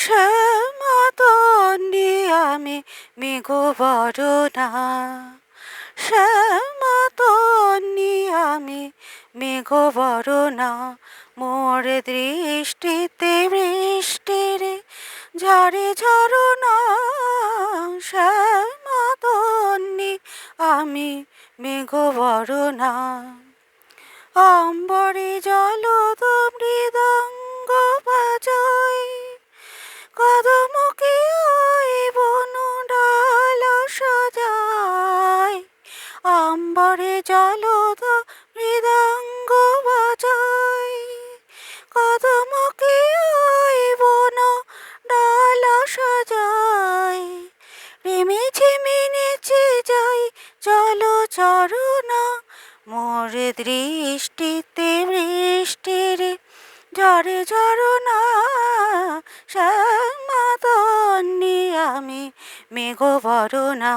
শ্যামাতন্ডি আমি মেঘবরণা, শ্যামাতন্ডি আমি মেঘবরণা। মোর দৃষ্টিতে বৃষ্টির ঝরে ঝরনা, শ্যামাতন্ডি আমি মেঘবরণা। অম্বরে জলদ মৃদঙ্গ বাজায়, কদমকে ওই বনু ডাল সাজায়। অম্বরে জলদ মৃদঙ্গ বাজায়, কদমকে ওই বনু ডাল সাজায়। রিমি ঝিমি নেচে যাই জলচরণা, মোর দৃষ্টিতে বৃষ্টির ঝরে ঝরনা, শ্যামাতন্ডি আমি মেঘবরণা।